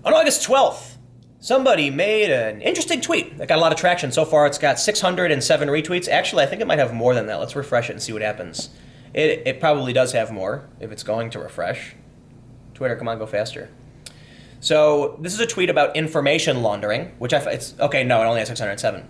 On August 12th, somebody made an interesting tweet that got a lot of traction. So far, it's got 607 retweets. Actually, I think it might have more than that. Let's refresh it and see what happens. It probably does have more if it's going to refresh. Twitter, come on, go faster. So this is a tweet about information laundering, which it's okay. No, it only has 607.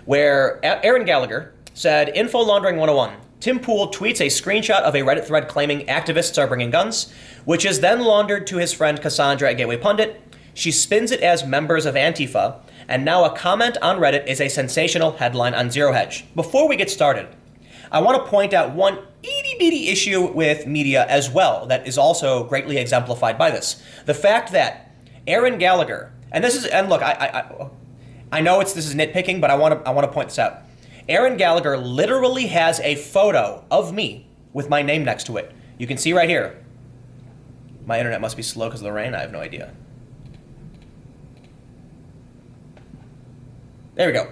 Where Aaron Gallagher said, "Info laundering 101. Tim Pool tweets a screenshot of a Reddit thread claiming activists are bringing guns, which is then laundered to his friend Cassandra at Gateway Pundit. She spins it as members of Antifa, and now a comment on Reddit is a sensational headline on Zero Hedge." Before we get started, I want to point out one itty-bitty issue with media as well that is also greatly exemplified by this. The fact that Aaron Gallagher, and look, I know this is nitpicking, but I want to point this out. Aaron Gallagher literally has a photo of me with my name next to it. You can see right here. My internet must be slow because of the rain. I have no idea. There we go.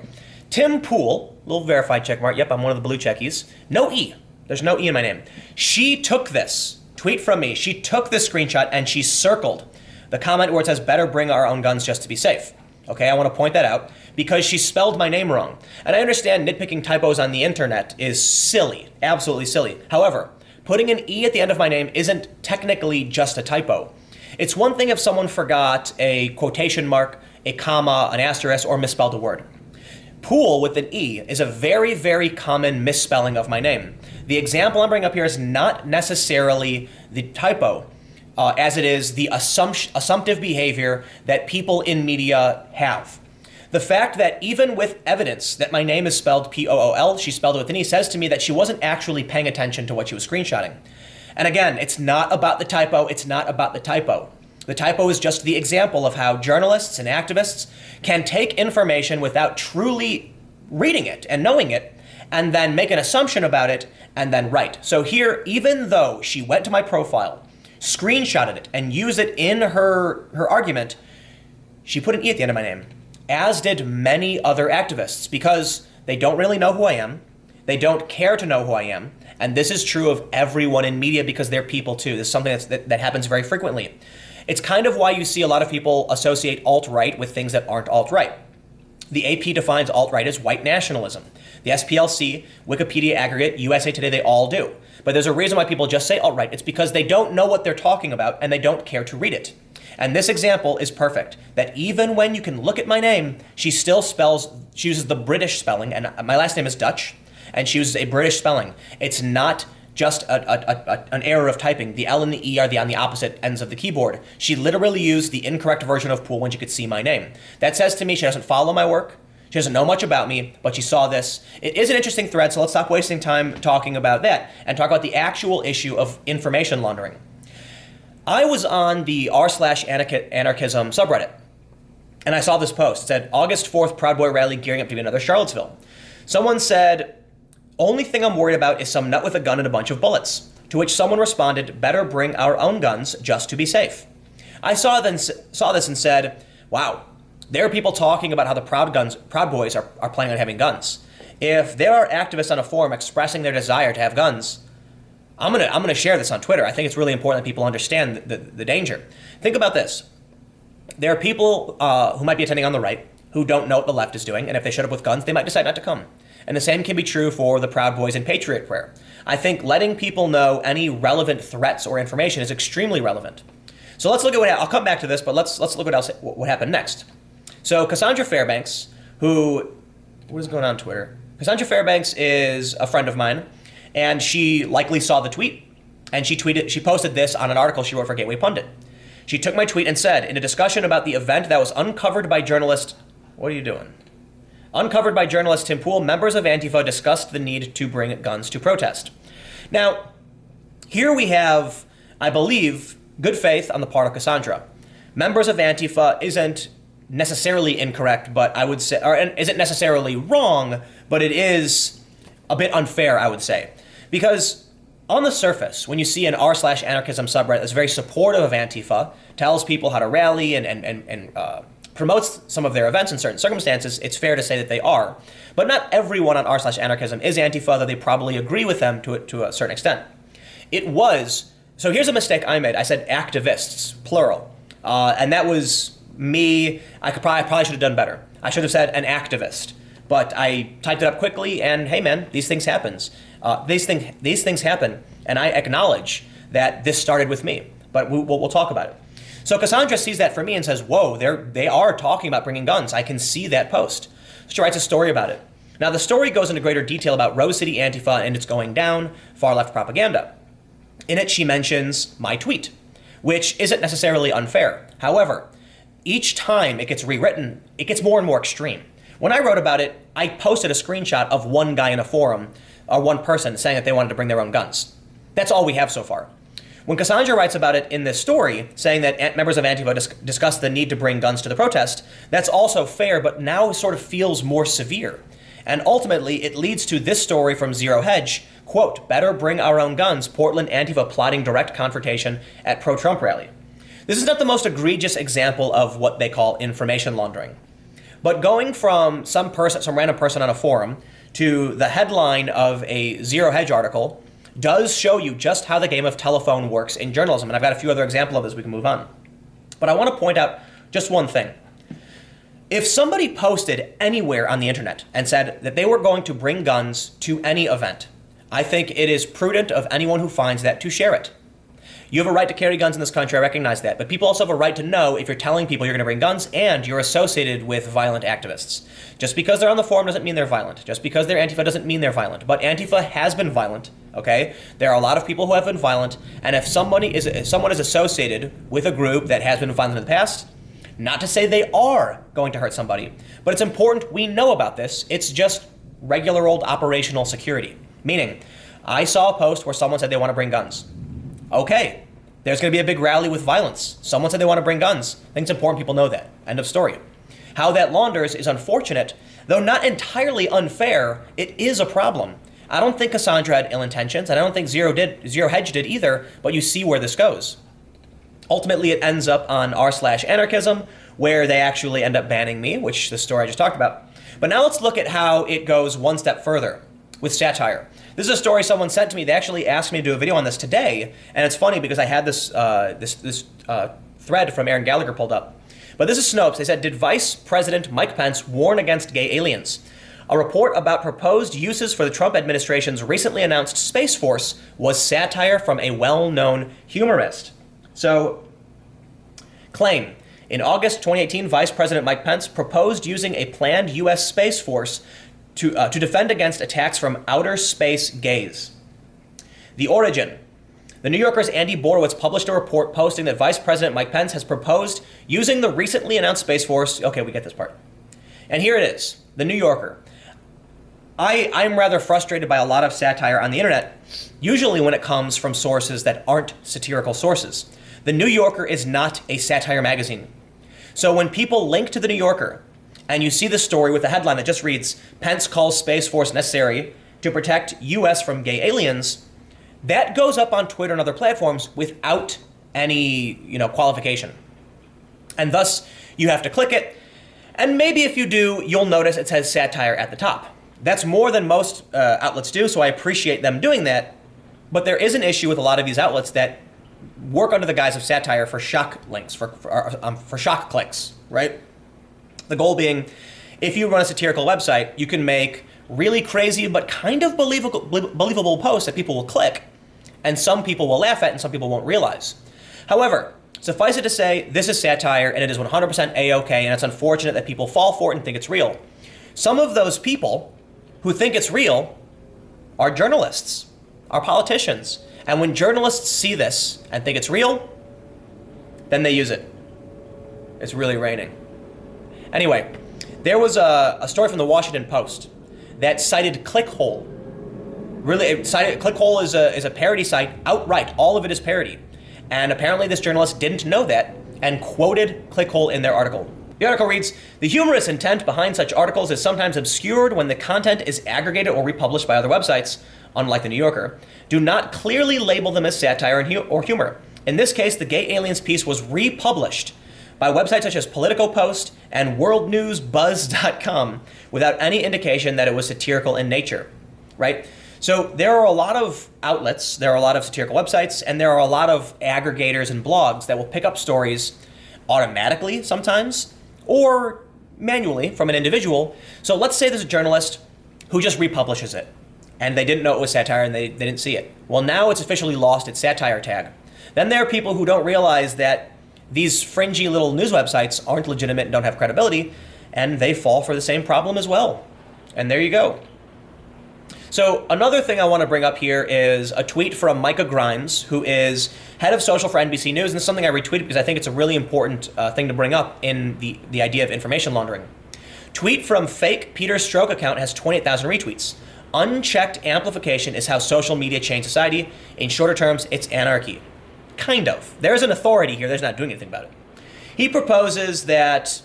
Tim Pool, little verified check mark. Yep, I'm one of the blue checkies. No E. There's no E in my name. She took this tweet from me. She took this screenshot and she circled the comment where it says, "Better bring our own guns just to be safe." Okay, I want to point that out because she spelled my name wrong. And I understand nitpicking typos on the internet is silly, absolutely silly. However, putting an E at the end of my name isn't technically just a typo. It's one thing if someone forgot a quotation mark, a comma, an asterisk, or misspelled a word. Pool with an E is a very, very common misspelling of my name. The example I'm bringing up here is not necessarily the typo, as it is the assumptive behavior that people in media have. The fact that even with evidence that my name is spelled P-O-O-L, she spelled it with an E, says to me that she wasn't actually paying attention to what she was screenshotting. And again, it's not about the typo, it's not about the typo. The typo is just the example of how journalists and activists can take information without truly reading it and knowing it, and then make an assumption about it, and then write. So here, even though she went to my profile, screenshotted it, and used it in her argument, she put an E at the end of my name, as did many other activists, because they don't really know who I am, they don't care to know who I am, and this is true of everyone in media because they're people too. This is something that happens very frequently. It's kind of why you see a lot of people associate alt-right with things that aren't alt-right. The AP defines alt-right as white nationalism. The SPLC, Wikipedia Aggregate, USA Today, they all do. But there's a reason why people just say alt-right. It's because they don't know what they're talking about and they don't care to read it. And this example is perfect, that even when you can look at my name, she uses the British spelling, and my last name is Dutch, and she uses a British spelling. It's not just an error of typing. The L and the E are on the opposite ends of the keyboard. She literally used the incorrect version of Pool when she could see my name. That says to me she doesn't follow my work, she doesn't know much about me, but she saw this. It is an interesting thread, so let's stop wasting time talking about that and talk about the actual issue of information laundering. I was on the r/anarchism subreddit, and I saw this post. It said, "August 4th Proud Boy rally gearing up to be another Charlottesville." Someone said, "Only thing I'm worried about is some nut with a gun and a bunch of bullets." To which someone responded, "Better bring our own guns just to be safe." I saw this and said, wow, there are people talking about how the Proud Boys are planning on having guns. If there are activists on a forum expressing their desire to have guns, I'm gonna share this on Twitter. I think it's really important that people understand the danger. Think about this. There are people who might be attending on the right who don't know what the left is doing, and if they showed up with guns, they might decide not to come. And the same can be true for the Proud Boys and Patriot Prayer. I think letting people know any relevant threats or information is extremely relevant. So let's look at I'll come back to this, but let's look at what happened next. So Cassandra Fairbanks, what is going on Twitter? Cassandra Fairbanks is a friend of mine, and she likely saw the tweet, and she posted this on an article she wrote for Gateway Pundit. She took my tweet and said, in a discussion about the event that was uncovered by journalist, what are you doing? Uncovered by journalist Tim Pool, members of Antifa discussed the need to bring guns to protest. Now, here we have, I believe, good faith on the part of Cassandra. Members of Antifa isn't necessarily incorrect, but I would say, or isn't necessarily wrong, but it is a bit unfair, I would say. Because on the surface, when you see an r/anarchism subreddit that's very supportive of Antifa, tells people how to rally and promotes some of their events in certain circumstances, it's fair to say that they are. But not everyone on r/anarchism is Antifa, though they probably agree with them to a certain extent. So here's a mistake I made. I said activists, plural. And that was I probably should have done better. I should have said an activist, but I typed it up quickly, and hey man, these things happens. These things happen, and I acknowledge that this started with me, but we'll talk about it. So Cassandra sees that for me and says, whoa, they are talking about bringing guns. I can see that post. She writes a story about it. Now the story goes into greater detail about Rose City Antifa and it's going down, far left propaganda. In it, she mentions my tweet, which isn't necessarily unfair. However, each time it gets rewritten, it gets more and more extreme. When I wrote about it, I posted a screenshot of one guy in a forum, or one person saying that they wanted to bring their own guns. That's all we have so far. When Cassandra writes about it in this story, saying that members of Antifa discuss the need to bring guns to the protest, that's also fair, but now it sort of feels more severe. And ultimately, it leads to this story from Zero Hedge, quote, better bring our own guns, Portland Antifa plotting direct confrontation at pro-Trump rally. This is not the most egregious example of what they call information laundering. But going from some random person on a forum to the headline of a Zero Hedge article does show you just how the game of telephone works in journalism. And I've got a few other examples of this, we can move on. But I want to point out just one thing. If somebody posted anywhere on the internet and said that they were going to bring guns to any event, I think it is prudent of anyone who finds that to share it. You have a right to carry guns in this country, I recognize that, but people also have a right to know if you're telling people you're going to bring guns and you're associated with violent activists. Just because they're on the forum doesn't mean they're violent. Just because they're Antifa doesn't mean they're violent. But Antifa has been violent, okay? There are a lot of people who have been violent, and if someone is associated with a group that has been violent in the past, not to say they are going to hurt somebody, but it's important we know about this. It's just regular old operational security. Meaning, I saw a post where someone said they want to bring guns. Okay, there's going to be a big rally with violence. Someone said they want to bring guns. I think it's important people know that. End of story. How that launders is unfortunate, though not entirely unfair, it is a problem. I don't think Cassandra had ill intentions, and I don't think Zero Hedge did either, but you see where this goes. Ultimately, it ends up on r/anarchism, where they actually end up banning me, which the story I just talked about. But now let's look at how it goes one step further with satire. This is a story someone sent to me. They actually asked me to do a video on this today, and it's funny because I had this thread from Aaron Gallagher pulled up. But this is Snopes. They said, did Vice President Mike Pence warn against gay aliens? A report about proposed uses for the Trump administration's recently announced Space Force was satire from a well-known humorist. So, claim. In August 2018, Vice President Mike Pence proposed using a planned U.S. Space Force to defend against attacks from outer space gays. The origin. The New Yorker's Andy Borowitz published a report posting that Vice President Mike Pence has proposed using the recently announced Space Force. Okay, we get this part. And here it is, the New Yorker. I'm rather frustrated by a lot of satire on the internet, usually when it comes from sources that aren't satirical sources. The New Yorker is not a satire magazine. So when people link to the New Yorker, and you see the story with a headline that just reads, Pence calls Space Force necessary to protect U.S. from gay aliens, that goes up on Twitter and other platforms without any, qualification. And thus, you have to click it, and maybe if you do, you'll notice it says satire at the top. That's more than most outlets do, so I appreciate them doing that, but there is an issue with a lot of these outlets that work under the guise of satire for shock links, for shock clicks, right? The goal being, if you run a satirical website, you can make really crazy but kind of believable posts that people will click, and some people will laugh at and some people won't realize. However, suffice it to say, this is satire and it is 100% A-OK, and it's unfortunate that people fall for it and think it's real. Some of those people who think it's real are journalists, are politicians, and when journalists see this and think it's real, then they use it. It's really raining. Anyway, there was a story from the Washington Post that cited Clickhole. Clickhole is a parody site outright. All of it is parody. And apparently this journalist didn't know that and quoted Clickhole in their article. The article reads, the humorous intent behind such articles is sometimes obscured when the content is aggregated or republished by other websites, unlike the New Yorker. Do not clearly label them as satire or humor. In this case, the gay aliens piece was republished by websites such as Politico Post and worldnewsbuzz.com without any indication that it was satirical in nature, right? So there are a lot of outlets, there are a lot of satirical websites, and there are a lot of aggregators and blogs that will pick up stories automatically sometimes, or manually from an individual. So let's say there's a journalist who just republishes it, and they didn't know it was satire and they didn't see it. Well, now it's officially lost its satire tag. Then there are people who don't realize that these fringy little news websites aren't legitimate and don't have credibility, and they fall for the same problem as well. And there you go. So another thing I want to bring up here is a tweet from Micah Grimes, who is head of social for NBC News, and it's something I retweeted because I think it's a really important thing to bring up in the idea of information laundering. Tweet from fake Peter Stroke account has 28,000 retweets. Unchecked amplification is how social media change society. In shorter terms, it's anarchy. Kind of. There's an authority here. There's not doing anything about it. He proposes that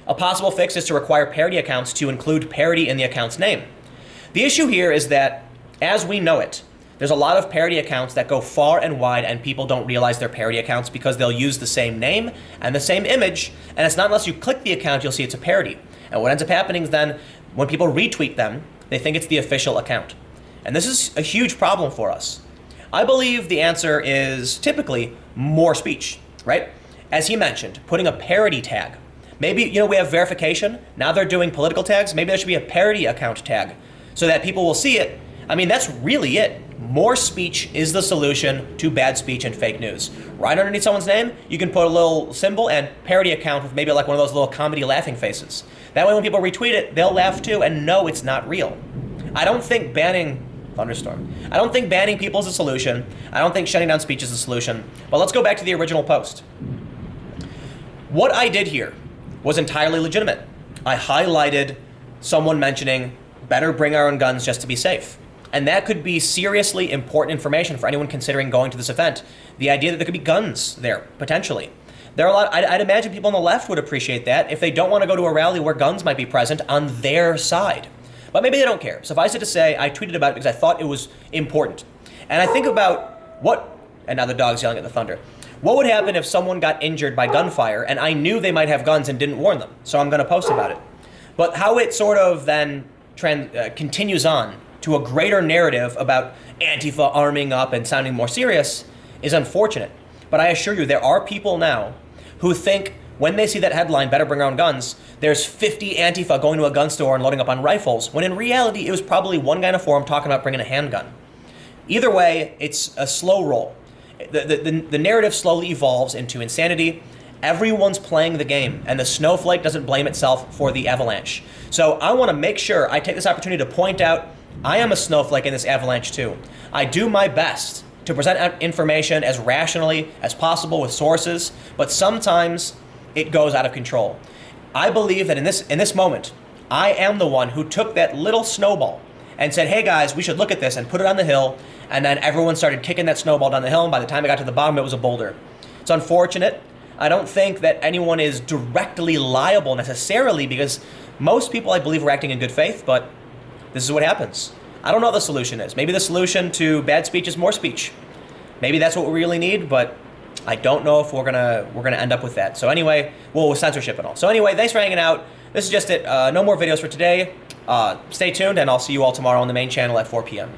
a possible fix is to require parody accounts to include parody in the account's name. The issue here is that, as we know it, there's a lot of parody accounts that go far and wide and people don't realize they're parody accounts because they'll use the same name and the same image, and it's not unless you click the account you'll see it's a parody. And what ends up happening is then, when people retweet them, they think it's the official account. And this is a huge problem for us. I believe the answer is typically more speech, right? As he mentioned, putting a parody tag. Maybe, we have verification. Now they're doing political tags. Maybe there should be a parody account tag so that people will see it. I mean, that's really it. More speech is the solution to bad speech and fake news. Right underneath someone's name, you can put a little symbol and parody account with maybe like one of those little comedy laughing faces. That way when people retweet it, they'll laugh too and know it's not real. I don't think banning people is a solution. I don't think shutting down speech is a solution. But let's go back to the original post. What I did here was entirely legitimate. I highlighted someone mentioning better bring our own guns just to be safe. And that could be seriously important information for anyone considering going to this event. The idea that there could be guns there, potentially. There are a lot, I'd imagine people on the left would appreciate that if they don't want to go to a rally where guns might be present on their side. But maybe they don't care. Suffice it to say, I tweeted about it because I thought it was important. And I think about and now the dog's yelling at the thunder. What would happen if someone got injured by gunfire and I knew they might have guns and didn't warn them? So I'm going to post about it. But how it sort of then continues on to a greater narrative about Antifa arming up and sounding more serious is unfortunate. But I assure you, there are people now who think when they see that headline, better bring our own guns, there's 50 Antifa going to a gun store and loading up on rifles, when in reality, it was probably one guy in a forum talking about bringing a handgun. Either way, it's a slow roll. The narrative slowly evolves into insanity. Everyone's playing the game, and the snowflake doesn't blame itself for the avalanche. So I want to make sure I take this opportunity to point out I am a snowflake in this avalanche too. I do my best to present information as rationally as possible with sources, but sometimes it goes out of control. I believe that in this moment, I am the one who took that little snowball and said, hey guys, we should look at this, and put it on the hill, and then everyone started kicking that snowball down the hill, and by the time it got to the bottom, it was a boulder. It's unfortunate. I don't think that anyone is directly liable necessarily, because most people, I believe, are acting in good faith, but this is what happens. I don't know what the solution is. Maybe the solution to bad speech is more speech. Maybe that's what we really need, but I don't know if we're gonna end up with that. So anyway, with censorship and all. So anyway, thanks for hanging out. This is just it. No more videos for today. Stay tuned, and I'll see you all tomorrow on the main channel at 4 p.m.